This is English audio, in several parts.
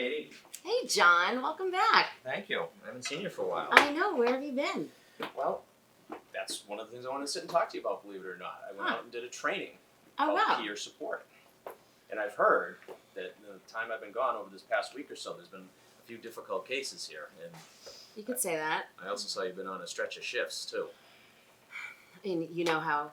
Katie. Hey, John. Welcome back. Thank you. I haven't seen you for a while. I know. Where have you been? Well, that's one of the things I want to sit and talk to you about, believe it or not. I went out and did a training Oh, called wow. Peer Support. And I've heard that the time I've been gone over this past week or so, there's been a few difficult cases here. And You could say that. I also saw you've been on a stretch of shifts, too. And you know how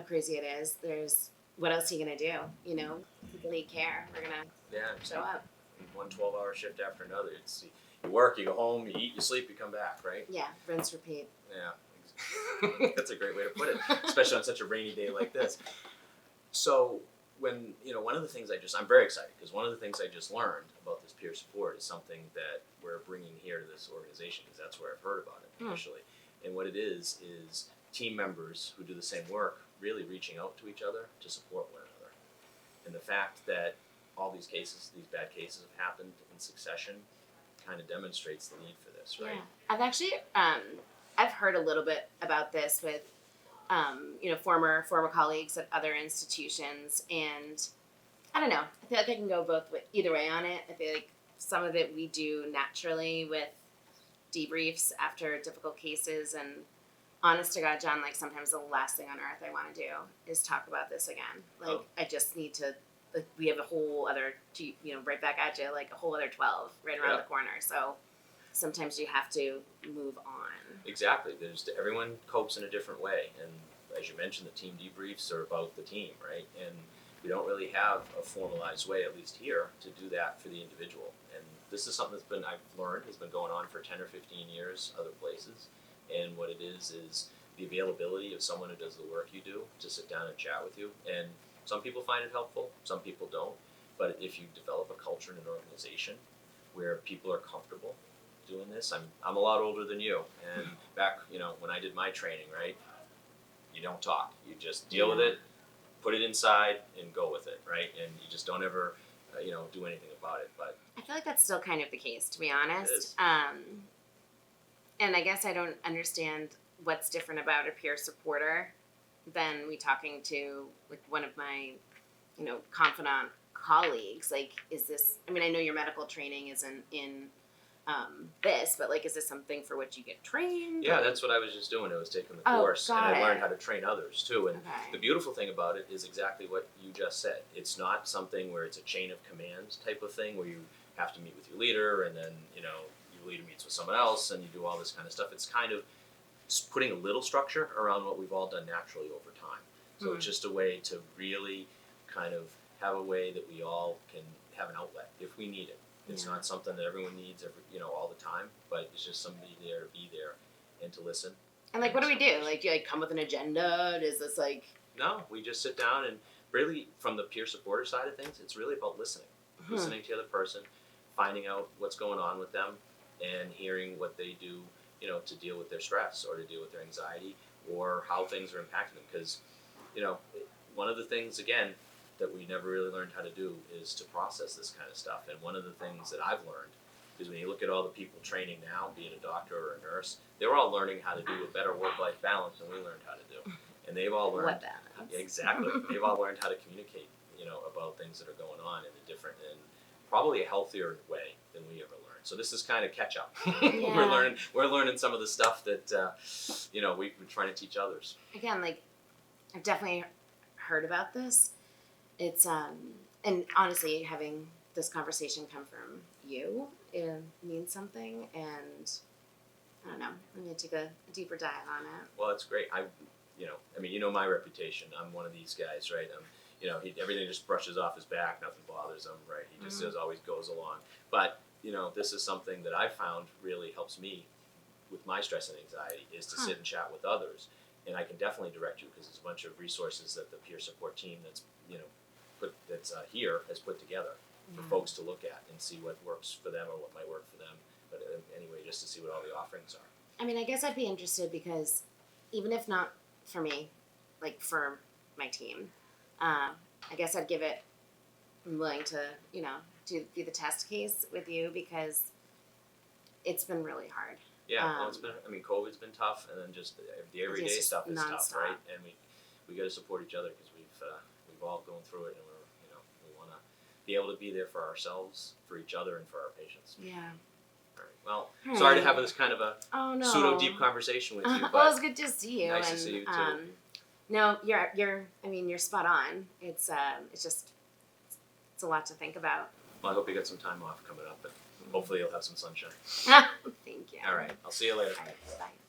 crazy it is. There's what else are you gonna do? You know, people need care. We're gonna Yeah. show up. One 12-hour shift after another. It's, you work, you go home, you eat, you sleep, you come back, right? Yeah, rinse, repeat. Yeah. That's a great way to put it, especially on such a rainy day like this. So when, one of the things I'm very excited because one of the things I just learned about this peer support is something that we're bringing here to this organization because that's where I've heard about it initially. And what it is team members who do the same work really reaching out to each other to support one another. And the fact that all these bad cases have happened in succession kind of demonstrates the need for this, right? Yeah. I've actually I've heard a little bit about this with former colleagues at other institutions, and I don't know. I feel like I can go either way on it. I feel like some of it we do naturally with debriefs after difficult cases, and honest to God, John, like sometimes the last thing on earth I want to do is talk about this again. Like I just need to. Like we have a whole other, right back at you, like a whole other 12 right around the corner. So sometimes you have to move on. Exactly. Everyone copes in a different way, and as you mentioned, the team debriefs are about the team, right? And we don't really have a formalized way, at least here, to do that for the individual. And this is something I've learned has been going on for 10 or 15 years other places. And what it is the availability of someone who does the work you do to sit down and chat with you. And some people find it helpful, some people don't. But if you develop a culture in an organization where people are comfortable doing this, I'm a lot older than you. And back, when I did my training, right, you don't talk. You just deal with it, put it inside, and go with it, right? And you just don't ever, do anything about it. But I feel like that's still kind of the case, to be honest. It is. And I guess I don't understand what's different about a peer supporter than me talking to like one of my, confidant colleagues. Like, is this? I mean, I know your medical training isn't in this, but like, is this something for which you get trained? Yeah, that's what I was just doing. I was taking the course, and I learned how to train others too. And the beautiful thing about it is exactly what you just said. It's not something where it's a chain of command type of thing where you have to meet with your leader, and then your leader meets with someone else, and you do all this kind of stuff. It's kind of putting a little structure around what we've all done naturally over time. So it's just a way to really kind of have a way that we all can have an outlet if we need it. It's not something that everyone needs all the time, but it's just somebody there to be there and to listen. And like, what do we do? Like, do you come with an agenda? Is this like? No, we just sit down and really, from the peer supporter side of things, it's really about listening. Listening to the other person, finding out what's going on with them, and hearing what they do to deal with their stress or to deal with their anxiety or how things are impacting them. Because, one of the things, again, that we never really learned how to do is to process this kind of stuff. And one of the things that I've learned is when you look at all the people training now, be it a doctor or a nurse, they're all learning how to do a better work-life balance than we learned how to do. And they've all learned... What balance? Exactly. They've all learned how to communicate, about things that are going on in a different and probably a healthier way than we ever learned. So this is kind of catch up. Yeah. We're learning some of the stuff that we're trying to teach others. Again, like I've definitely heard about this. It's and honestly, having this conversation come from you, it means something, and I don't know. I'm gonna take a deeper dive on it. Well, it's great. My reputation. I'm one of these guys, right? Everything just brushes off his back. Nothing bothers him, right? He just always goes along. But this is something that I found really helps me with my stress and anxiety is to sit and chat with others. And I can definitely direct you because there's a bunch of resources that the peer support team that's here has put together for folks to look at and see what works for them or what might work for them. But anyway, just to see what all the offerings are. I mean, I guess I'd be interested because even if not for me, like for my team, I guess I'd give it. I'm willing to, do the test case with you because it's been really hard. Yeah, it's been. COVID's been tough, and then just the everyday stuff is tough, right? And we got to support each other because we've all gone through it, and we want to be able to be there for ourselves, for each other, and for our patients. Yeah. All right. Well, All sorry to right. have this kind of a Oh no. pseudo deep conversation with you, Well, but it's good to see you. nice to and, see you too. No, you're spot on. It's just it's a lot to think about. Well, I hope you got some time off coming up, and hopefully you'll have some sunshine. Thank you. All right. I'll see you later. All right. Bye.